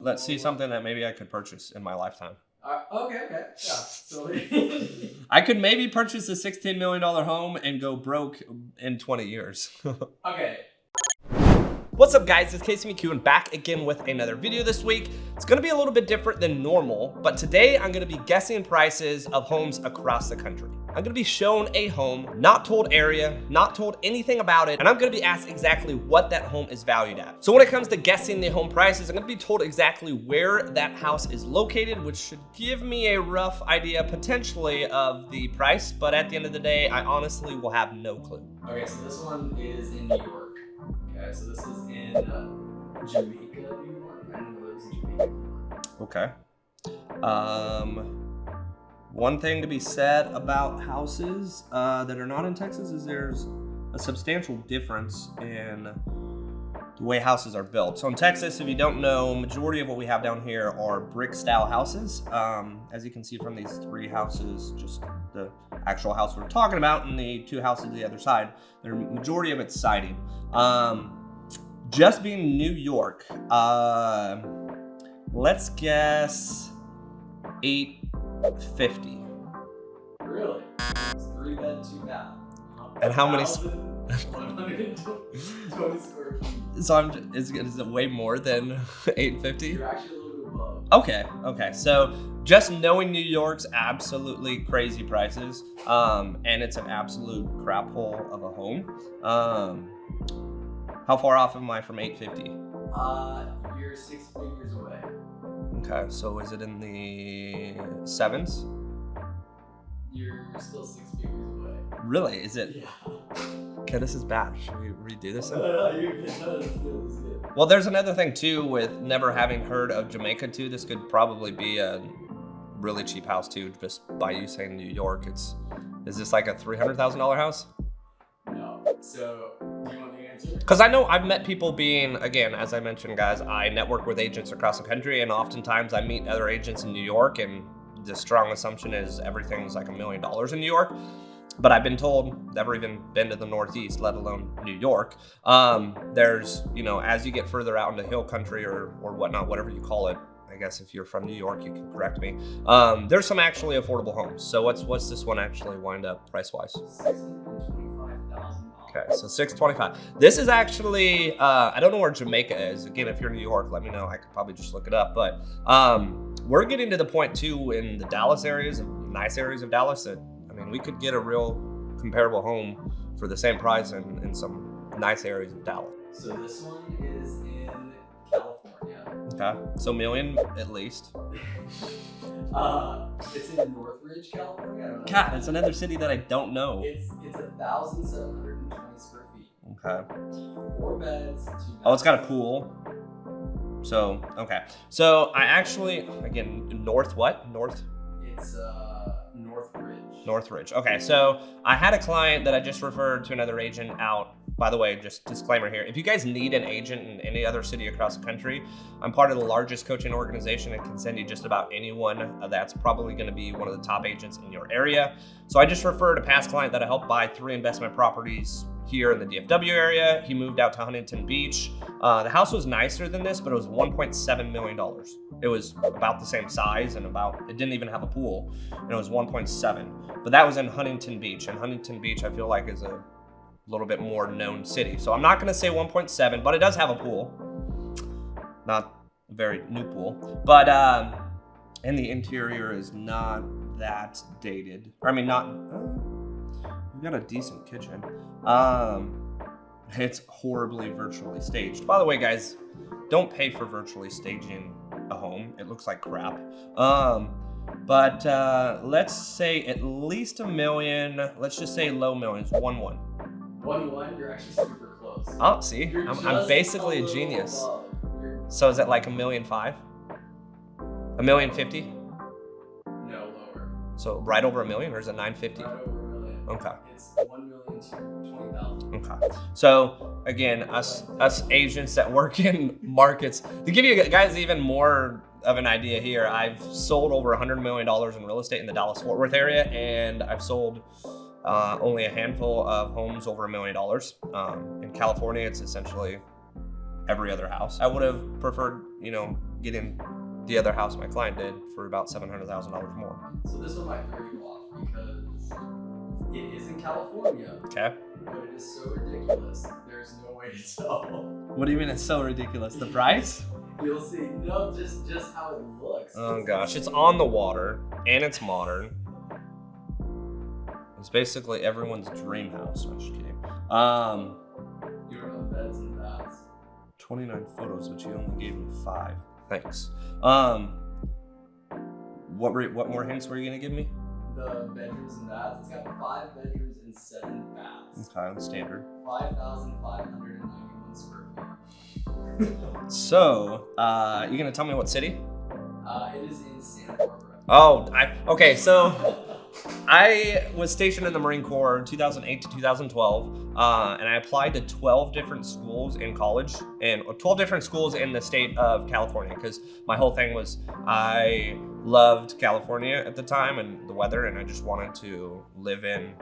Let's see something that maybe I could purchase in my lifetime. Okay. Yeah. So I could maybe purchase a $16 million home and go broke in 20 years. okay. What's up guys, it's McKeown back again with another video this week. It's gonna be a little bit different than normal, but today I'm gonna be guessing prices of homes across the country. I'm gonna be shown a home, not told area, not told anything about it, and I'm gonna be asked exactly what that home is valued at. So when it comes to guessing the home prices, I'm gonna be told exactly where that house is located, which should give me a rough idea potentially of the price, but at the end of the day, I honestly will have no clue. Okay, so this one is in New York. Okay, so this is in Jamaica, New York. I didn't know it was in Jamaica, New York. Okay. One thing to be said about houses that are not in Texas is there's a substantial difference in the way houses are built. So in Texas, if you don't know, majority of what we have down here are brick style houses. As you can see from these three houses, just the actual house we're talking about and the two houses on the other side, the majority of it's siding. Just being New York, let's guess 850. Really? It's 3 bed, 2 bath. And how many? 120 square feet. So is it way more than 850? You're actually a little bit above. Okay. So just knowing New York's absolutely crazy prices, and it's an absolute crap hole of a home. How far off am I from 850? You're 6 figures away. Okay, so is it in the 7s? You're still 6 figures away. Really? Is it? Yeah. Okay, this is bad. Should we redo this? You're good. No, it's good. Well, there's another thing too with never having heard of Jamaica too. This could probably be a really cheap house too, just by you saying New York. Is this like a $300,000 house? No. So, do you want the answer? Because I know I've met people being, again, as I mentioned, guys, I network with agents across the country, and oftentimes I meet other agents in New York, and the strong assumption is everything's like $1 million in New York. But I've been told, never even been to the Northeast, let alone New York. There's, as you get further out into hill country or whatnot, whatever you call it, I guess if you're from New York, you can correct me. There's some actually affordable homes. So what's this one actually wind up price-wise? $625,000. Okay, so 625. This is actually, I don't know where Jamaica is. Again, if you're in New York, let me know. I could probably just look it up. But we're getting to the point too in the Dallas areas, nice areas of Dallas, that we could get a real comparable home for the same price in some nice areas of Dallas. So this one is in California. Okay, so $1 million at least. It's in Northridge, California. I don't know. God, it's another city that I don't know. It's 1,720 square feet. Okay. 4 beds, 2 baths. Oh, it's got a pool. So, okay. So I actually, again, North what? North? It's Northridge. Northridge. Okay, so I had a client that I just referred to another agent out. By the way, just disclaimer here, if you guys need an agent in any other city across the country, I'm part of the largest coaching organization and can send you just about anyone that's probably going to be one of the top agents in your area. So I just referred a past client that I helped buy 3 investment properties here in the DFW area. He moved out to Huntington Beach. The house was nicer than this, but it was $1.7 million. It was about the same size and it didn't even have a pool, and it was 1.7. But that was in Huntington Beach, and Huntington Beach I feel like is a little bit more known city. So I'm not gonna say 1.7, but it does have a pool. Not a very new pool, but and the interior is not that dated. We've got a decent kitchen. It's horribly virtually staged. By the way, guys, don't pay for virtually staging a home. It looks like crap. But let's say at least $1 million. Let's just say low millions, 1.1. 1.1, you're actually super close. Oh, see, I'm basically a genius. So is it like $1.5 million? $1.05 million? No, lower. So right over $1 million, or is it $950? Right over $1 million. Okay. It's $1,220,000. Okay. So again, us agents that work in markets, to give you guys even more of an idea here, I've sold over $100 million in real estate in the Dallas-Fort Worth area, and I've sold only a handful of homes over $1 million. In California, it's essentially every other house. I would have preferred, getting the other house my client did for about $700,000 more. So this one might throw you off because it is in California. Okay. But it is so ridiculous. There's no way to tell. What do you mean it's so ridiculous? The price? You'll see. No, just how it looks. Oh gosh, it's on the water and it's modern. It's basically everyone's dream house. I'm just kidding. You don't know the beds and baths. 29 photos, but you only gave me 5. Thanks. What more hints were you gonna give me? The bedrooms and baths. It's got 5 bedrooms and 7 baths. Okay, standard. 5,591 square feet. So, you gonna tell me what city? It is in Santa Barbara. Oh, okay. So, I was stationed in the Marine Corps 2008 to 2012, and I applied to 12 different schools in college, and 12 different schools in the state of California, because my whole thing was I loved California at the time and the weather, and I just wanted to live in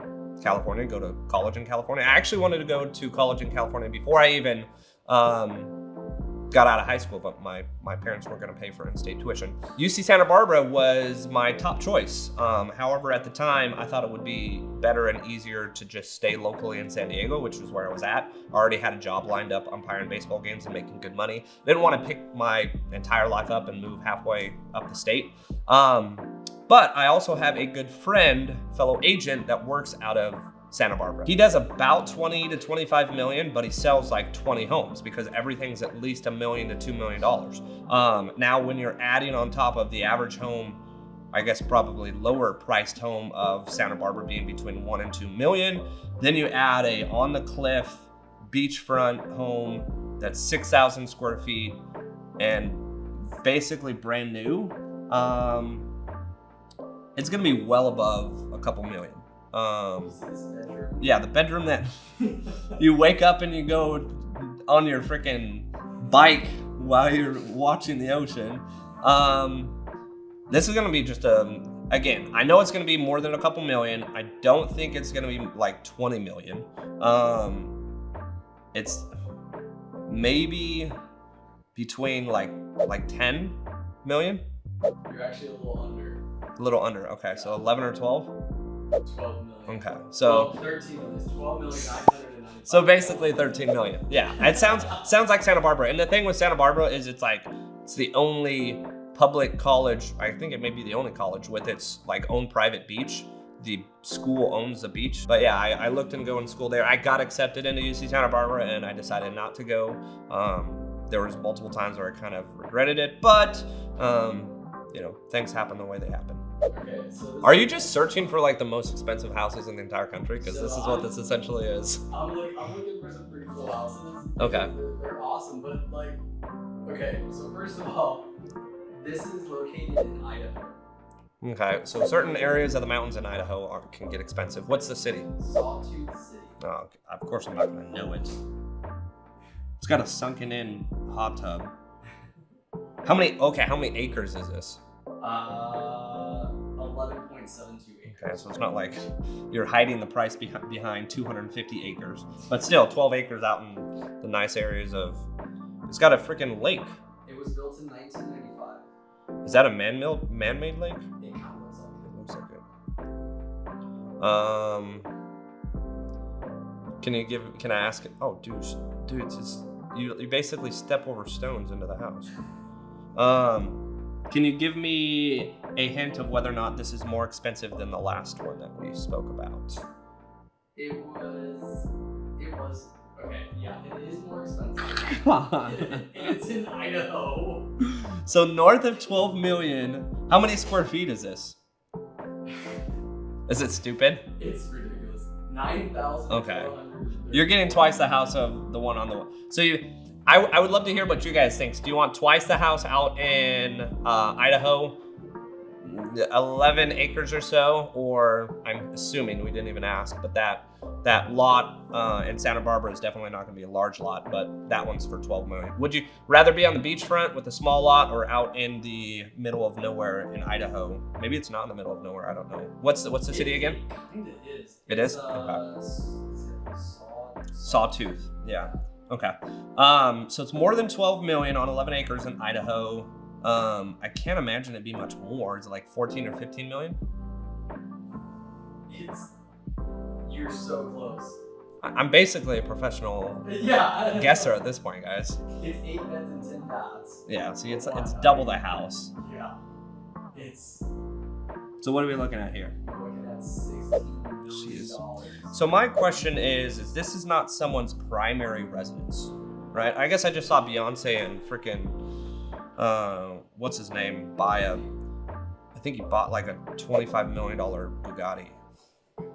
California, go to college in California. I actually wanted to go to college in California before I even got out of high school, but my parents weren't going to pay for in-state tuition. UC Santa Barbara was my top choice. However, at the time, I thought it would be better and easier to just stay locally in San Diego, which was where I was at. I already had a job lined up umpiring baseball games and making good money. Didn't want to pick my entire life up and move halfway up the state. But I also have a good friend, fellow agent that works out of Santa Barbara. He does about 20 to 25 million, but he sells like 20 homes because everything's at least $1 million to $2 million. Now, when you're adding on top of the average home, I guess probably lower priced home of Santa Barbara being between 1 and 2 million, then you add a on the cliff beachfront home that's 6,000 square feet and basically brand new. It's gonna be well above a couple million. Yeah, the bedroom that you wake up and you go on your freaking bike while you're watching the ocean. This is gonna be just again, I know it's gonna be more than a couple million. I don't think it's gonna be like 20 million. It's maybe between like 10 million. You're actually a little under. A little under, okay, so 11 or 12? 12 million. Okay, so 13 million. It's 12,995,000. so basically 13 million. Yeah, it sounds like Santa Barbara. And the thing with Santa Barbara is it's the only public college, I think it may be the only college with its like own private beach. The school owns the beach. But yeah, I looked into going to school there. I got accepted into UC Santa Barbara and I decided not to go. There was multiple times where I kind of regretted it, but things happen the way they happen. Okay, so are you just searching for like the most expensive houses in the entire country? Because this is what this essentially is. I'm looking for some pretty cool houses. Okay. They're awesome, but okay, so first of all, this is located in Idaho. Okay, so certain areas of the mountains in Idaho can get expensive. What's the city? Sawtooth City. Oh, of course I'm not gonna know it. It's got a sunken in hot tub. How many acres is this? 11.72 acres. Okay, so it's not like you're hiding the price behind 250 acres. But still, 12 acres out in the nice areas of... It's got a freaking lake. It was built in 1995. Is that a man-made lake? It kind of looks like it. It looks like it. Can I ask it? Oh, dude, it's just, you basically step over stones into the house. Can you give me a hint of whether or not this is more expensive than the last one that we spoke about? It was, okay, yeah, it is more expensive. Come on. It's in Idaho. So north of 12 million, how many square feet is this? Is it stupid? It's ridiculous. 9,000. Okay. You're getting twice the house of the one on the... So I would love to hear what you guys think. Do you want twice the house out in Idaho, 11 acres or so, or I'm assuming we didn't even ask, but that lot in Santa Barbara is definitely not going to be a large lot, but that one's for 12 million. Would you rather be on the beachfront with a small lot or out in the middle of nowhere in Idaho? Maybe it's not in the middle of nowhere. I don't know. What's the city again? It kind of is. It is? Okay. Sawtooth. Yeah. Okay. So it's more than 12 million on 11 acres in Idaho. I can't imagine it'd be much more. Is it like 14 or 15 million? You're so close. I'm basically a professional Yeah. guesser at this point, guys. It's 8 beds and 10 baths. Yeah, see, it's double the house. Yeah. It's. So what are we looking at here? We're looking at $16 million. So my question is this is not someone's primary residence, right? I guess I just saw Beyonce and freaking, what's his name, I think he bought like a $25 million Bugatti.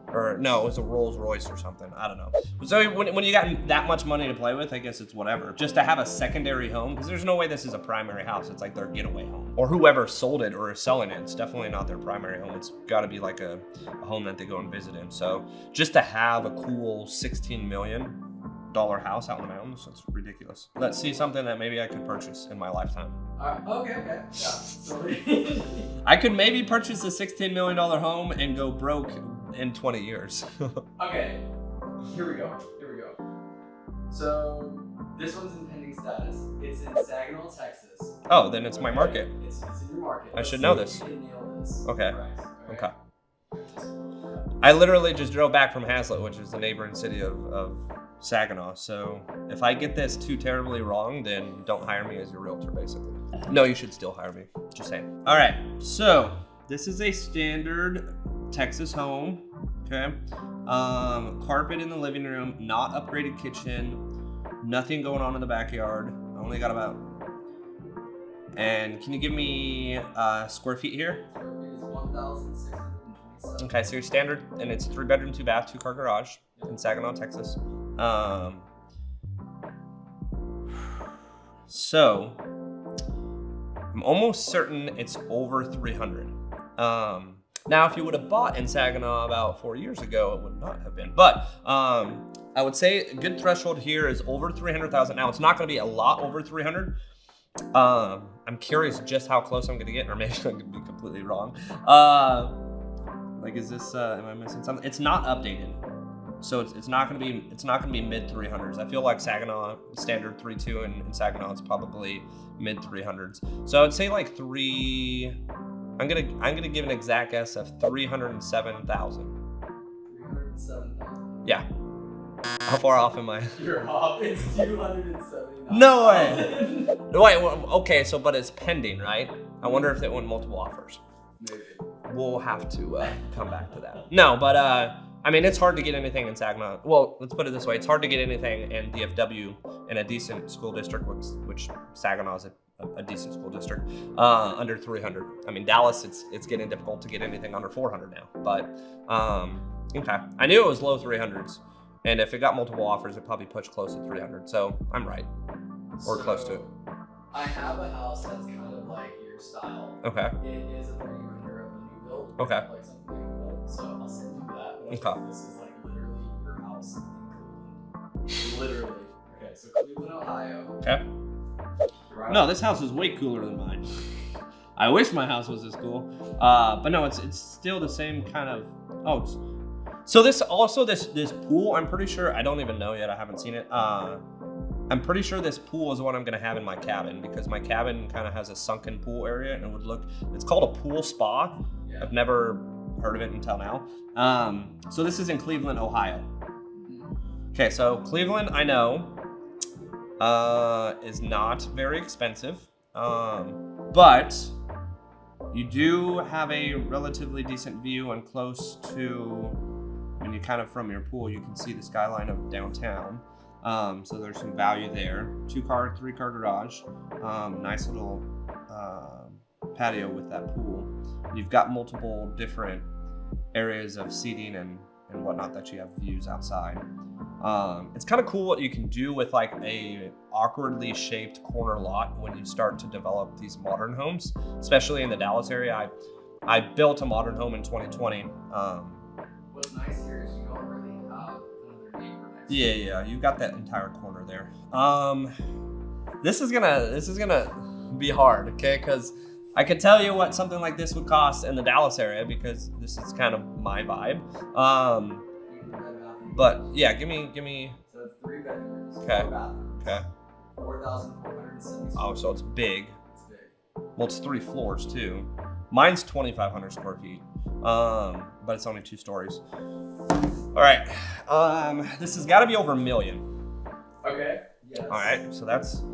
Or no, it was a Rolls Royce or something. I don't know. So when you got that much money to play with, I guess it's whatever. Just to have a secondary home, because there's no way this is a primary house. It's like their getaway home. Or whoever sold it or is selling it, it's definitely not their primary home. It's got to be like a home that they go and visit in. So just to have a cool $16 million house out in the mountains, that's ridiculous. Let's see something that maybe I could purchase in my lifetime. Okay. Yeah. So I could maybe purchase a $16 million home and go broke in 20 years. Okay, here we go. So this one's in pending status. It's in Saginaw, Texas. Oh, then it's my market. It's in your market. I Let's should see know if this. you can nail this Okay. price, Okay. I literally just drove back from Hazlitt, which is the neighboring city of Saginaw. So if I get this too terribly wrong, then don't hire me as your realtor, basically. No, you should still hire me. Just saying. All right. So this is a standard Texas home. Okay. Carpet in the living room, not upgraded kitchen, nothing going on in the backyard. I only got about. And can you give me square feet here? Square feet is 1,627. Okay, so your standard, and it's 3-bedroom, 2-bath, 2-car garage in Saginaw, Texas. So I'm almost certain it's over 300. Now, if you would have bought in Saginaw about 4 years ago, it would not have been. But I would say a good threshold here is over 300,000. Now, it's not going to be a lot over 300. I'm curious just how close I'm going to get, or maybe I'm going to be completely wrong. Like, is this? Am I missing something? It's not updated, so it's not going to be mid 300s. I feel like Saginaw standard 3.2 and Saginaw is probably mid 300s. So I'd say like I'm gonna give an exact guess of 307,000. 307,000. Yeah. How far off am I? You're off. It's 279. No way. Wait. Okay. So, but it's pending, right? I wonder if it went multiple offers. Maybe. We'll have to come back to that. No, but I mean, it's hard to get anything in Saginaw. Well, let's put it this way: it's hard to get anything in DFW in a decent school district, which Saginaw is a decent school district, under 300. I mean, Dallas, it's getting difficult to get anything under 400 now. But okay, I knew it was low 300s, and if it got multiple offers, it probably pushed close to 300. So I'm right, or close to it. I have a house that's kind of like your style. Okay. It is a 3-year of a new build. Okay. Like something like a build. So I'll send you that. Okay. This is like literally your house in Cleveland. Literally. Okay, so Cleveland, Ohio. Okay. Right. No, this house is way cooler than mine. I wish my house was this cool. But no, it's still the same kind of. So this pool. I'm pretty sure. I don't even know yet. I haven't seen it. I'm pretty sure this pool is what I'm gonna have in my cabin, because my cabin kind of has a sunken pool area, and it would look. It's called a pool spa. Yeah. I've never heard of it until now. So this is in Cleveland, Ohio. Okay, so Cleveland, I know. Is not very expensive, but you do have a relatively decent view and close to, when you kind of from your pool, you can see the skyline of downtown. So there's some value there. 2-car, 3-car garage, nice little patio with that pool. You've got multiple different areas of seating and whatnot that you have views outside. It's kind of cool what you can do with like a awkwardly shaped corner lot when you start to develop these modern homes, especially in the Dallas area. I built a modern home in 2020. What's nice here is you don't really have another neighbor next to Yeah, you got that entire corner there. This is gonna be hard, okay? Because I could tell you what something like this would cost in the Dallas area, because this is kind of my vibe. But yeah, give me. So it's 3 bedrooms, Okay. 4 bathrooms. Okay. 4,470. Oh, so it's big. It's big. Well, it's 3 floors too. Mine's 2,500 square feet, but it's only 2 stories. All right, this has got to be over $1 million. Okay. Yes. All right, so that's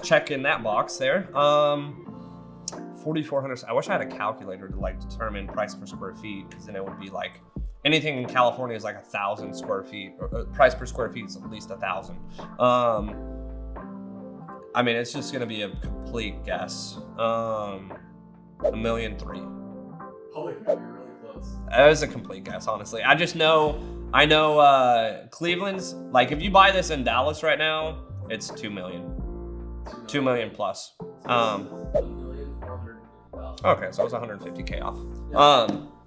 checking that box there. 4,400. I wish I had a calculator to like determine price per square feet, because then it would be like anything in California is like 1,000 square feet, or price per square feet is at least 1,000. I mean, it's just gonna be a complete guess. $1.3 million. Holy crap, you're really close. That was a complete guess, honestly. I know Cleveland's, like, if you buy this in Dallas right now, it's $2 million. $2 million plus. $1,450,000. Okay, so it was 150K off. Yeah.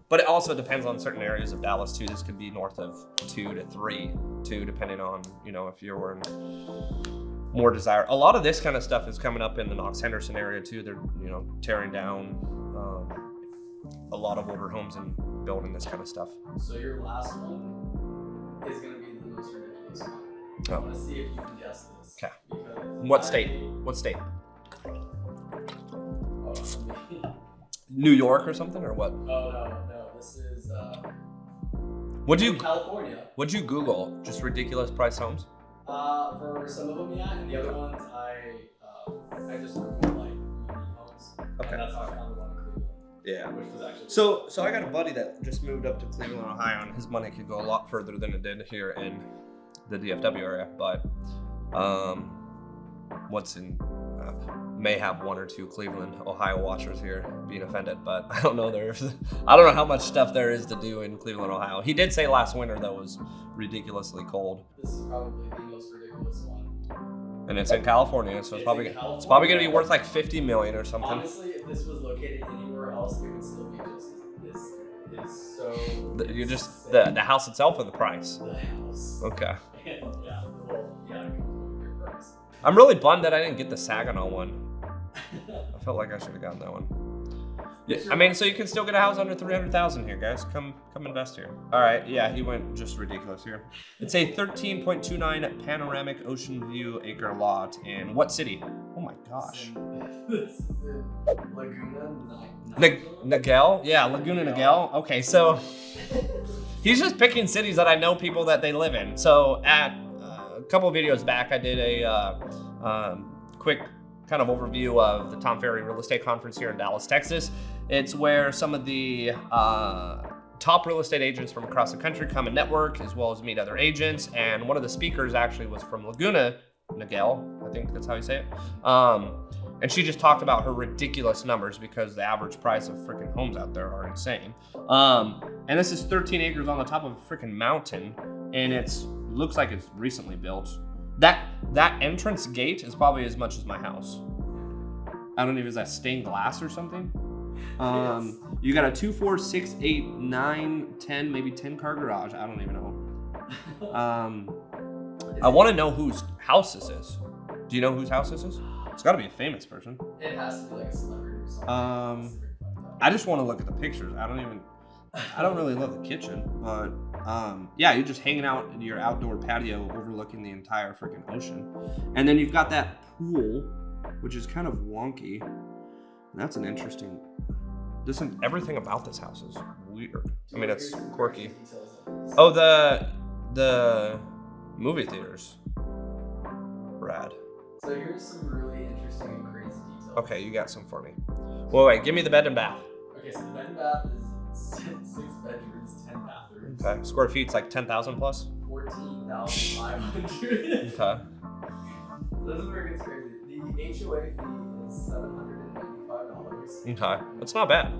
But it also depends on certain areas of Dallas too. This could be north of 2 to 3, depending on, if you're in more desire. A lot of this kind of stuff is coming up in the Knox Henderson area too. They're, tearing down a lot of older homes and building this kind of stuff. So your last one is going to be the most ridiculous one. I Oh. want to see if you can guess this. Okay. Because What state? What state? Oh, New York or something, or what? no. This is California. What'd you Google? Just ridiculous price homes? For some of them, yeah, and the other ones I just Googled like unique homes. Okay. And that's how I found the one in Cleveland. Yeah. Which was actually So I got a buddy that just moved up to Cleveland, Ohio, and his money could go a lot further than it did here in the DFW area. But may have 1 or 2 Cleveland, Ohio watchers here being offended, but I don't know I don't know how much stuff there is to do in Cleveland, Ohio. He did say last winter though was ridiculously cold, This is probably the most ridiculous one. and it's in California, so it's probably gonna be worth like 50 million or something. Honestly, if this was located anywhere else, it would still be just this is so. You're just the house itself or the price? The house. Okay. It comes with a good price. I'm really bummed that I didn't get the Saginaw one. I felt like I should have gotten that one. Yeah, I mean, so you can still get a house under 300,000 here, guys. Come invest here. All right, yeah, he went just ridiculous here. It's a 13.29 panoramic ocean view acre lot in what city? Oh my gosh. This is in Laguna Niguel? Yeah, Laguna Niguel. Okay, so he's just picking cities that I know people that they live in. So at a couple of videos back, I did a quick kind of overview of the Tom Ferry Real Estate Conference here in Dallas, Texas. It's where some of the top real estate agents from across the country come and network, as well as meet other agents. And one of the speakers actually was from Laguna Niguel, I think that's how you say it. And she just talked about her ridiculous numbers because the average price of freaking homes out there are insane. And this is 13 acres on the top of a freaking mountain, and looks like it's recently built. That entrance gate is probably as much as my house. I don't know if it's that stained glass or something. You got a 2, 4, 6, 8, 9, 10, maybe 10 car garage. I don't even know. I want to know whose house this is. Do you know whose house this is? It's got to be a famous person. It has to be like a celebrity or something. I just want to look at the pictures. I don't really love the kitchen, but yeah, you're just hanging out in your outdoor patio overlooking the entire freaking ocean. And then you've got that pool, which is kind of wonky. That's an interesting, everything about this house is weird. I mean, it's quirky. Oh, the movie theaters. Rad. So here's some really interesting and crazy details. Okay, you got some for me. Well, wait, give me the bed and bath. Okay, so the bed and bath is 6 bedrooms, 10 bathrooms. Okay, square feet's like 10,000 plus? 14,500. Okay. This is where it gets crazy. The HOA fee is $795. Okay, that's not bad.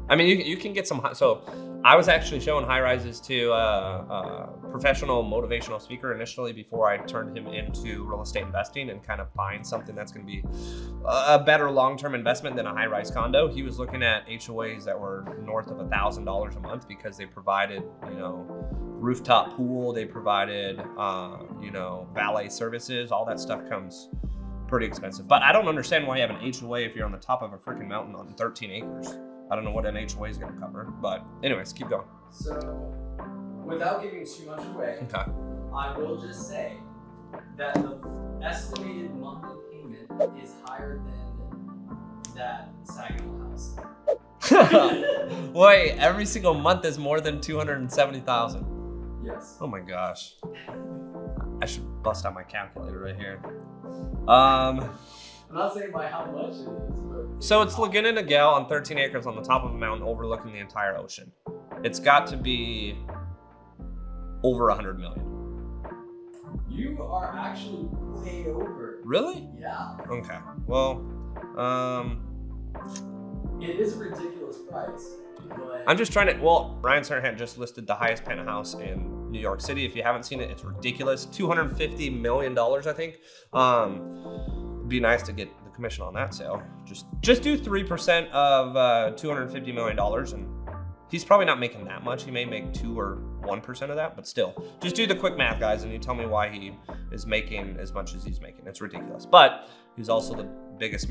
I mean, you can get some. So I was actually showing high rises to a professional motivational speaker initially before I turned him into real estate investing and kind of buying something that's going to be a better long-term investment than a high-rise condo. He was looking at HOAs that were north of $1,000 a month because they provided, rooftop pool, they provided, valet services. All that stuff comes pretty expensive. But I don't understand why you have an HOA if you're on the top of a freaking mountain on 13 acres. I don't know what an HOA is going to cover, but anyways, keep going. So, without giving too much away, Okay. I will just say that the estimated monthly payment is higher than that Saginaw house. Wait, every single month is more than 270,000. Yes. Oh my gosh. I should bust out my calculator right here. I'm not saying by how much it is, but So it's Laguna Niguel on 13 acres on the top of a mountain overlooking the entire ocean. It's got to be over 100 million. you are actually way over. Really? Yeah. Okay. Well, It is a ridiculous price, but I'm just trying to. Well, Ryan Serhan just listed the highest penthouse in New York City. If you haven't seen it, it's ridiculous. $250 million, I think. It'd be nice to get the commission on that sale. Just do 3% of $250 million, and he's probably not making that much. He may make 2 or 1% of that, but still, just do the quick math, guys, and you tell me why he is making as much as he's making. It's ridiculous, but he's also the biggest,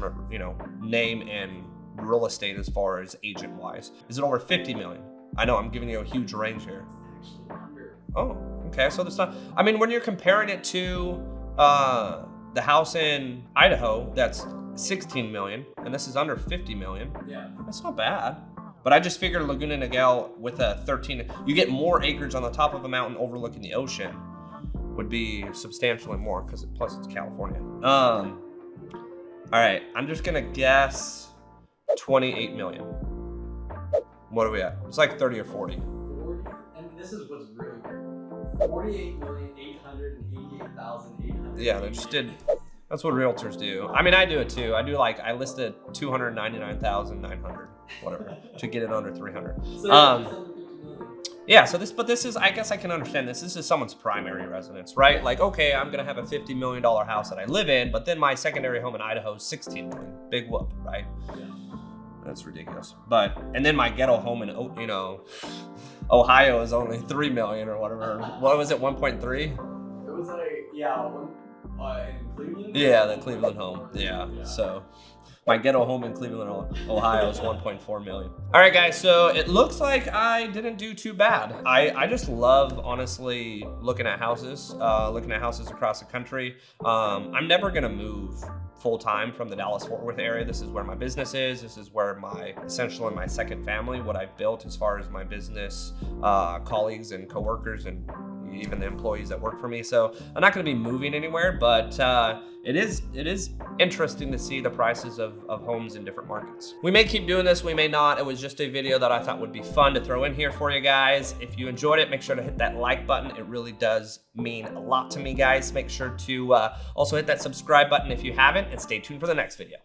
name in real estate as far as agent wise. Is it over 50 million? I know I'm giving you a huge range here. actually under. Oh, okay. So that's not. I mean, when you're comparing it to the house in Idaho, that's 16 million, and this is under 50 million. Yeah. That's not bad. But I just figured Laguna Niguel with a 13, you get more acres on the top of a mountain overlooking the ocean, would be substantially more because plus it's California. All right, I'm just gonna guess 28 million. What are we at? It's like 30 or 40. 40, and this is what's really weird. 48,888,800. Yeah, they just did. That's what realtors do. I mean, I do it too. I listed 299,900, whatever, to get it under 300. So it's under 50 million. Yeah, so this is, I guess I can understand this. This is someone's primary residence, right? Like, okay, I'm gonna have a $50 million house that I live in, but then my secondary home in Idaho is 16 million. Big whoop, right? Yeah. That's ridiculous. And then my ghetto home in, Ohio is only 3 million or whatever. What was it, 1.3? It was in Cleveland? Yeah, the Cleveland home. Yeah. So my ghetto home in Cleveland, Ohio is 1.4 million. All right, guys. So it looks like I didn't do too bad. I just love, honestly, looking at houses across the country. I'm never going to move full time from the Dallas-Fort Worth area. This is where my business is. This is where essentially my second family, what I've built as far as my business, colleagues and coworkers and even the employees that work for me. So I'm not going to be moving anywhere, but it is interesting to see the prices of homes in different markets. We may keep doing this, we may not. It was just a video that I thought would be fun to throw in here for you guys. If you enjoyed it, make sure to hit that like button. It really does mean a lot to me, guys. Make sure to also hit that subscribe button if you haven't, and stay tuned for the next video.